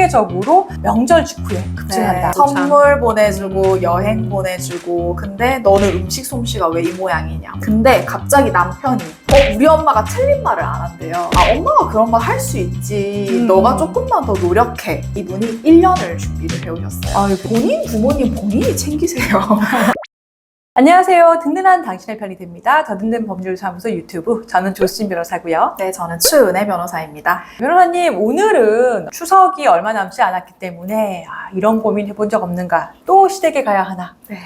통계적으로 명절 직후에 급증한다. 네, 선물 보내주고 여행 보내주고 근데 너는 음식 솜씨가 왜 이 모양이냐. 근데 갑자기 남편이 우리 엄마가 틀린 말을 안 한대요. 엄마가 그런 말 할 수 있지. 너가 조금만 더 노력해. 이분이 1년을 준비를 해오셨어요. 본인 부모님 본인이 챙기세요. 안녕하세요. 든든한 당신의 편이 됩니다. 더 든든 법률사무소 유튜브. 저는 조수진 변호사고요. 네, 저는 추은혜 변호사입니다. 변호사님, 오늘은 추석이 얼마 남지 않았기 때문에 이런 고민 해본 적 없는가? 또 시댁에 가야 하나? 네.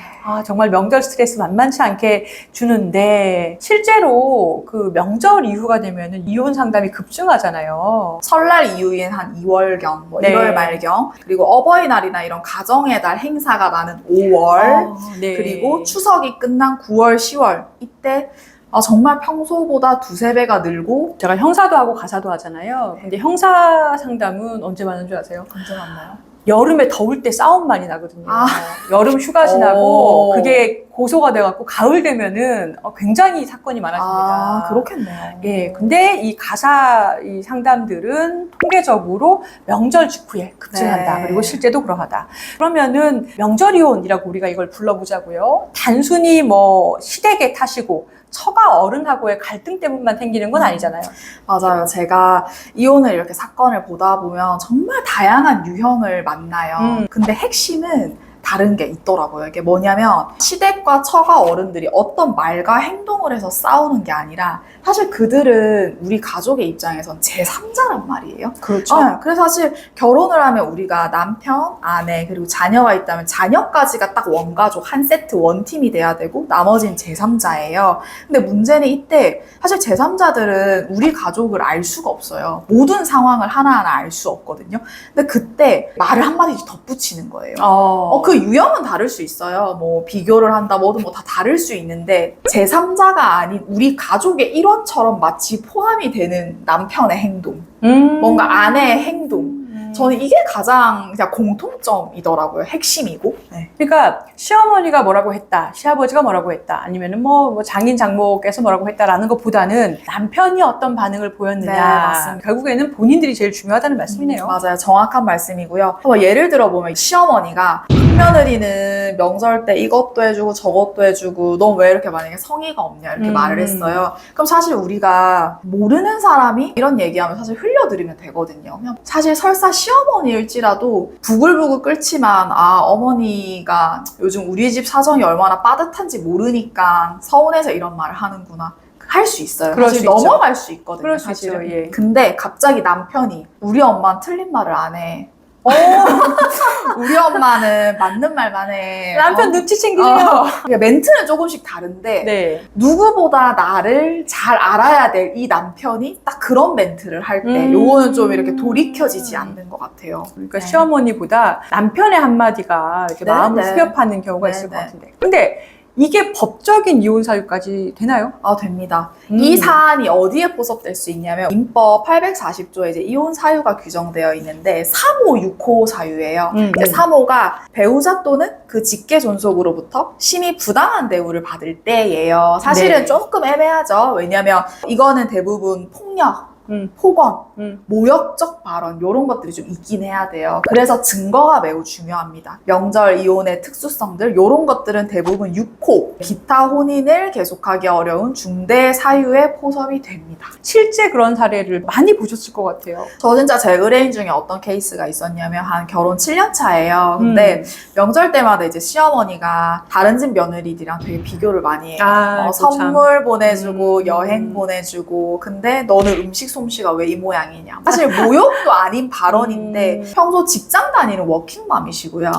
정말 명절 스트레스 만만치 않게 주는데 실제로 그 명절 이후가 되면 이혼 상담이 급증하잖아요. 설날 이후인 한 2월경, 네. 1월 말경, 그리고 어버이날이나 이런 가정의 달 행사가 많은 5월, 네. 그리고 추석이 끝난 9월, 10월 이때 정말 평소보다 두세 배가 늘고. 제가 형사도 하고 가사도 하잖아요. 근데 형사 상담은 언제 받는 줄 아세요? 언제 만나요? 여름에 더울 때 싸움 많이 나거든요. 여름 휴가 지나고 그게 고소가 돼갖고 가을 되면은 굉장히 사건이 많아집니다. 그렇겠네요. 예, 근데 이 가사 이 상담들은 통계적으로 명절 직후에 급증한다. 네. 그리고 실제도 그러하다. 그러면은 명절 이혼이라고 우리가 이걸 불러보자고요. 단순히 뭐 시댁의 탓이고 처가 어른하고의 갈등 때문만 생기는 건 아니잖아요. 맞아요. 제가 이혼을 이렇게 사건을 보다 보면 정말 다양한 유형을 만나요. 근데 핵심은 다른 게 있더라고요. 이게 뭐냐면 시댁과 처가 어른들이 어떤 말과 행동을 해서 싸우는 게 아니라 사실 그들은 우리 가족의 입장에선 제3자란 말이에요. 그렇죠. 그래서 사실 결혼을 하면 우리가 남편, 아내, 그리고 자녀가 있다면 자녀까지가 딱 원가족, 한 세트 원팀이 돼야 되고 나머지는 제3자예요. 근데 문제는 이때 사실 제3자들은 우리 가족을 알 수가 없어요. 모든 상황을 하나하나 알 수 없거든요. 근데 그때 말을 한마디씩 덧붙이는 거예요. 그 유형은 다를 수 있어요. 뭐 비교를 한다 뭐든 뭐 다 다를 수 있는데 제3자가 아닌 우리 가족의 일원처럼 마치 포함이 되는 남편의 행동, 뭔가 아내의 행동. 저는 이게 가장 그냥 공통점이더라고요. 핵심이고. 네. 그러니까 시어머니가 뭐라고 했다, 시아버지가 뭐라고 했다, 아니면은 뭐 장인 장모께서 뭐라고 했다라는 것보다는 남편이 어떤 반응을 보였느냐. 네, 맞습니다. 결국에는 본인들이 제일 중요하다는 말씀이네요. 맞아요. 정확한 말씀이고요. 예를 들어보면 시어머니가 큰며느리는 명절 때 이것도 해주고 저것도 해주고 넌 왜 이렇게 만약에 성의가 없냐 이렇게 말을 했어요. 그럼 사실 우리가 모르는 사람이 이런 얘기하면 사실 흘려들으면 되거든요. 그냥 사실 설사 시어머니일지라도 부글부글 끓지만 어머니가 요즘 우리 집 사정이 얼마나 빠듯한지 모르니까 서운해서 이런 말을 하는구나. 할 수 있어요. 그럴 사실 수 있죠. 넘어갈 수 있거든요. 그럴 수 사실은. 있죠. 예. 근데 갑자기 남편이 우리 엄마는 틀린 말을 안 해. 우리 엄마는 맞는 말만 해. 남편 눈치 챙기세요. 멘트는 조금씩 다른데 네. 누구보다 나를 잘 알아야 될 이 남편이 딱 그런 멘트를 할 때 요거는 좀 이렇게 돌이켜지지 않는 것 같아요. 그러니까 시어머니보다 남편의 한마디가 이렇게 마음을 네. 후벼파는 경우가 네, 있을 것 네. 같은데. 근데 이게 법적인 이혼 사유까지 되나요? 됩니다. 이 사안이 어디에 포섭될 수 있냐면 민법 840조에 이제 이혼 사유가 규정되어 있는데 3호, 6호 사유예요. 이제 3호가 배우자 또는 그 직계 존속으로부터 심히 부당한 대우를 받을 때예요. 사실은 네. 조금 애매하죠. 왜냐면 이거는 대부분 폭력, 폭언, 모욕적 발언 이런 것들이 좀 있긴 해야 돼요. 그래서 증거가 매우 중요합니다. 명절 이혼의 특수성들 이런 것들은 대부분 6호 기타 혼인을 계속하기 어려운 중대 사유에 포섭이 됩니다. 실제 그런 사례를 많이 보셨을 것 같아요. 저 진짜 제 의뢰인 중에 어떤 케이스가 있었냐면 한 결혼 7년 차예요. 근데 명절 때마다 이제 시어머니가 다른 집 며느리들이랑 되게 비교를 많이 해요. 선물 보내주고 여행 보내주고 근데 너는 음식 솜씨가 왜 이 모양이냐. 사실 모욕도 아닌 발언인데 평소 직장 다니는 워킹맘이시고요.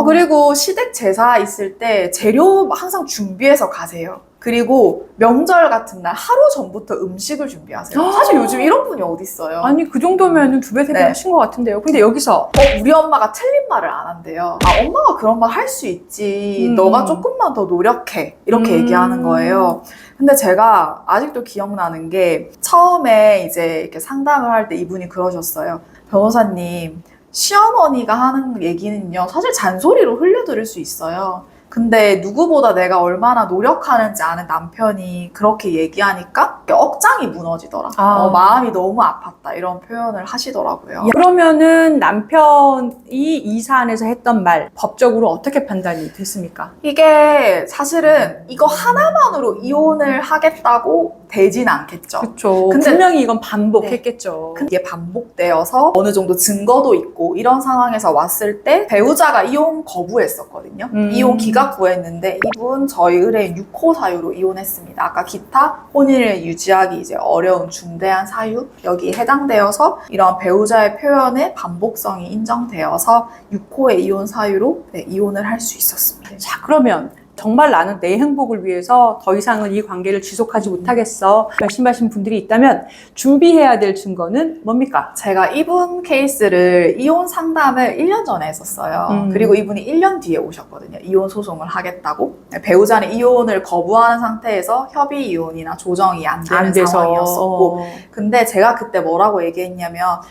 그리고 시댁 제사 있을 때 재료 항상 준비해서 가세요. 그리고 명절 같은 날 하루 전부터 음식을 준비하세요. 사실 요즘 이런 분이 어딨어요. 아니 그 정도면 2배, 3배 네. 하신 것 같은데요. 근데 여기서 우리 엄마가 틀린 말을 안 한대요. 엄마가 그런 말 할 수 있지. 너가 조금만 더 노력해. 이렇게 얘기하는 거예요. 근데 제가 아직도 기억나는 게 처음에 이제 이렇게 상담을 할 때 이분이 그러셨어요. 변호사님, 시어머니가 하는 얘기는요, 사실 잔소리로 흘려들을 수 있어요. 근데 누구보다 내가 얼마나 노력하는지 아는 남편이 그렇게 얘기하니까 억장이 무너지더라. 마음이 너무 아팠다. 이런 표현을 하시더라고요. 그러면은 남편이 이 사안에서 했던 말 법적으로 어떻게 판단이 됐습니까? 이게 사실은 이거 하나만으로 이혼을 하겠다고 되진 않겠죠. 그렇죠. 근데- 분명히 이건 반복했겠죠. 이게 반복되어서 어느 정도 증거도 있고 이런 상황에서 왔을 때 배우자가 이혼 거부했었거든요. 이혼 기각 구했는데 이분 저희 의뢰인 6호 사유로 이혼했습니다. 아까 기타 혼인을 유지하기 이제 어려운 중대한 사유 여기에 해당되어서 이런 배우자의 표현의 반복성이 인정되어서 6호의 이혼 사유로 이혼을 할 수 있었습니다. 자, 그러면 정말 나는 내 행복을 위해서 더 이상은 이 관계를 지속하지 못하겠어 결심하신 분들이 있다면 준비해야 될 증거는 뭡니까? 제가 이분 케이스를 이혼 상담을 1년 전에 했었어요. 그리고 이분이 1년 뒤에 오셨거든요. 이혼 소송을 하겠다고. 배우자는 이혼을 거부하는 상태에서 협의 이혼이나 조정이 안 되는 상황이었었고 근데 제가 그때 뭐라고 얘기했냐면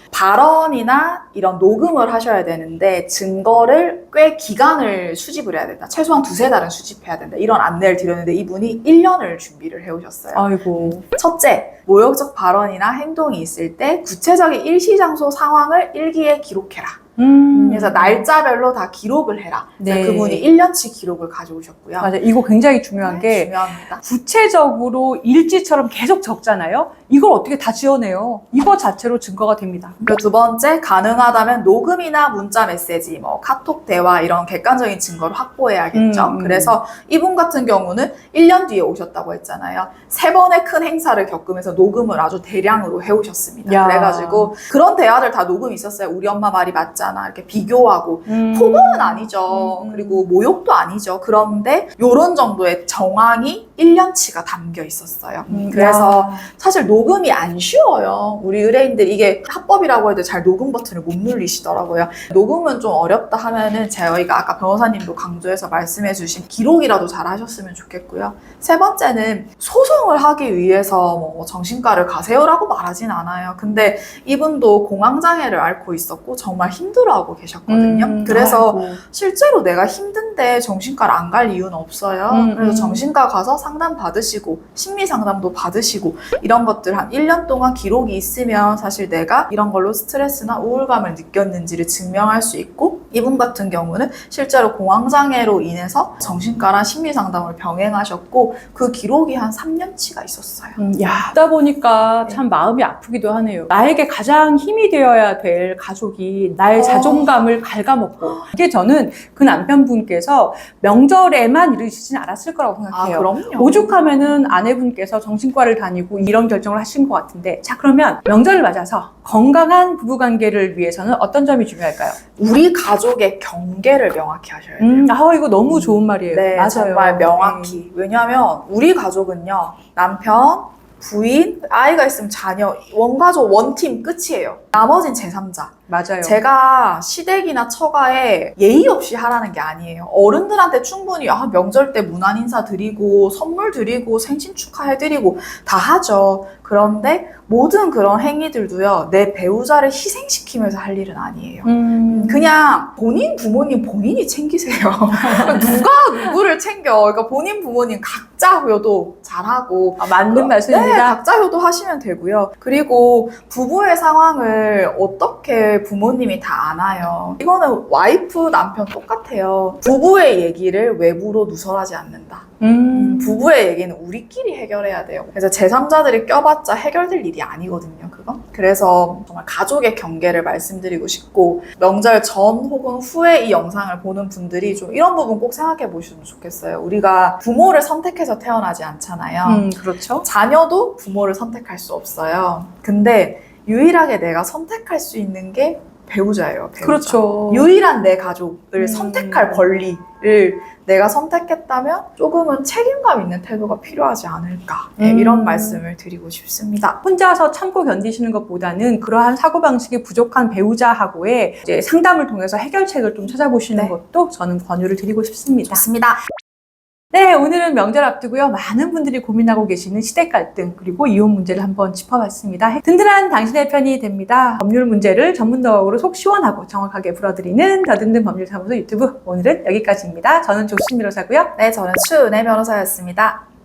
발언이나 이런 녹음을 하셔야 되는데 증거를 꽤 기간을 수집을 해야 된다. 최소한 2-3달은 수집해야 된다. 이런 안내를 드렸는데 이분이 1년을 준비를 해오셨어요. 아이고. 첫째, 모욕적 발언이나 행동이 있을 때 구체적인 일시장소 상황을 일기에 기록해라. 그래서 날짜별로 다 기록을 해라. 네. 그분이 1년치 기록을 가져오셨고요. 맞아요. 이거 굉장히 중요한 게 중요합니다. 구체적으로 일지처럼 계속 적잖아요. 이걸 어떻게 다 지어내요? 이거 자체로 증거가 됩니다. 그리고 두 번째, 가능하다면 녹음이나 문자 메시지, 뭐 카톡 대화 이런 객관적인 증거를 확보해야겠죠. 그래서 이분 같은 경우는 1년 뒤에 오셨다고 했잖아요. 3번의 큰 행사를 겪으면서 녹음을 아주 대량으로 해오셨습니다. 야. 그래가지고 그런 대화들 다 녹음이 있었어요. 우리 엄마 말이 맞잖아. 이렇게 비교하고 폭언은 아니죠. 그리고 모욕도 아니죠. 그런데 이런 정도의 정황이 1년치가 담겨 있었어요. 그래서 사실 녹음이 안 쉬워요. 우리 의뢰인들 이게 합법이라고 해도 잘 녹음 버튼을 못 누르시더라고요. 녹음은 좀 어렵다 하면은 저희가 아까 변호사님도 강조해서 말씀해 주신 기록이라도 잘 하셨으면 좋겠고요. 세 번째는 소송을 하기 위해서 뭐 정신과를 가세요라고 말하진 않아요. 근데 이분도 공황장애를 앓고 있었고 정말 힘들어하고 계셨거든요. 그래서 아이고. 실제로 내가 힘든데 정신과를 안 갈 이유는 없어요. 그래서 정신과 가서 상담 받으시고 심리 상담도 받으시고 이런 것들 한 1년 동안 기록이 있으면 사실 내가 이런 걸로 스트레스나 우울감을 느꼈는지를 증명할 수 있고 이분 같은 경우는 실제로 공황장애로 인해서 정신과랑 심리 상담을 병행하셨고 그 기록이 한 3년치가 있었어요. 야, 듣다 보니까 참 마음이 아프기도 하네요. 나에게 가장 힘이 되어야 될 가족이 나의 자존감을 갉아먹고 이게 저는 그 남편분께서 명절에만 이러시진 않았을 거라고 생각해요. 그럼요. 오죽하면은 아내분께서 정신과를 다니고 이런 결정을 하신 것 같은데 자 그러면 명절을 맞아서 건강한 부부관계를 위해서는 어떤 점이 중요할까요? 우리 가족의 경계를 명확히 하셔야 돼요. 이거 너무 좋은 말이에요. 네, 맞아요. 정말 명확히. 왜냐하면 우리 가족은요. 남편, 부인, 아이가 있으면 자녀, 원가족, 원팀 끝이에요. 나머진 제3자. 맞아요. 제가 시댁이나 처가에 예의 없이 하라는 게 아니에요. 어른들한테 충분히 명절 때 문안 인사 드리고 선물 드리고 생신 축하해드리고 다 하죠. 그런데 모든 그런 행위들도요. 내 배우자를 희생시키면서 할 일은 아니에요. 그냥 본인 부모님 본인이 챙기세요. 누가 누구를 챙겨. 그러니까 본인 부모님 각자 효도 잘하고 맞는 말씀입니다. 네, 각자 효도하시면 되고요. 그리고 부부의 상황을 어떻게 부모님이 다 아나요? 이거는 와이프, 남편 똑같아요. 부부의 얘기를 외부로 누설하지 않는다. 부부의 얘기는 우리끼리 해결해야 돼요. 그래서 제3자들이 껴봤자 해결될 일이 아니거든요, 그거. 그래서 정말 가족의 경계를 말씀드리고 싶고 명절 전 혹은 후에 이 영상을 보는 분들이 좀 이런 부분 꼭 생각해 보시면 좋겠어요. 우리가 부모를 선택해서 태어나지 않잖아요. 그렇죠. 자녀도 부모를 선택할 수 없어요. 근데 유일하게 내가 선택할 수 있는 게 배우자예요. 배우자. 그렇죠. 유일한 내 가족을 선택할 권리를 내가 선택했다면 조금은 책임감 있는 태도가 필요하지 않을까. 네, 이런 말씀을 드리고 싶습니다. 혼자서 참고 견디시는 것보다는 그러한 사고방식이 부족한 배우자하고의 이제 상담을 통해서 해결책을 좀 찾아보시는 네. 것도 저는 권유를 드리고 싶습니다. 좋습니다. 네, 오늘은 명절 앞두고요. 많은 분들이 고민하고 계시는 시댁 갈등 그리고 이혼 문제를 한번 짚어봤습니다. 든든한 당신의 편이 됩니다. 법률 문제를 전문적으로 속 시원하고 정확하게 풀어드리는 더듬는 법률사무소 유튜브 오늘은 여기까지입니다. 저는 조수진 변호사고요. 네, 저는 추은혜 변호사였습니다.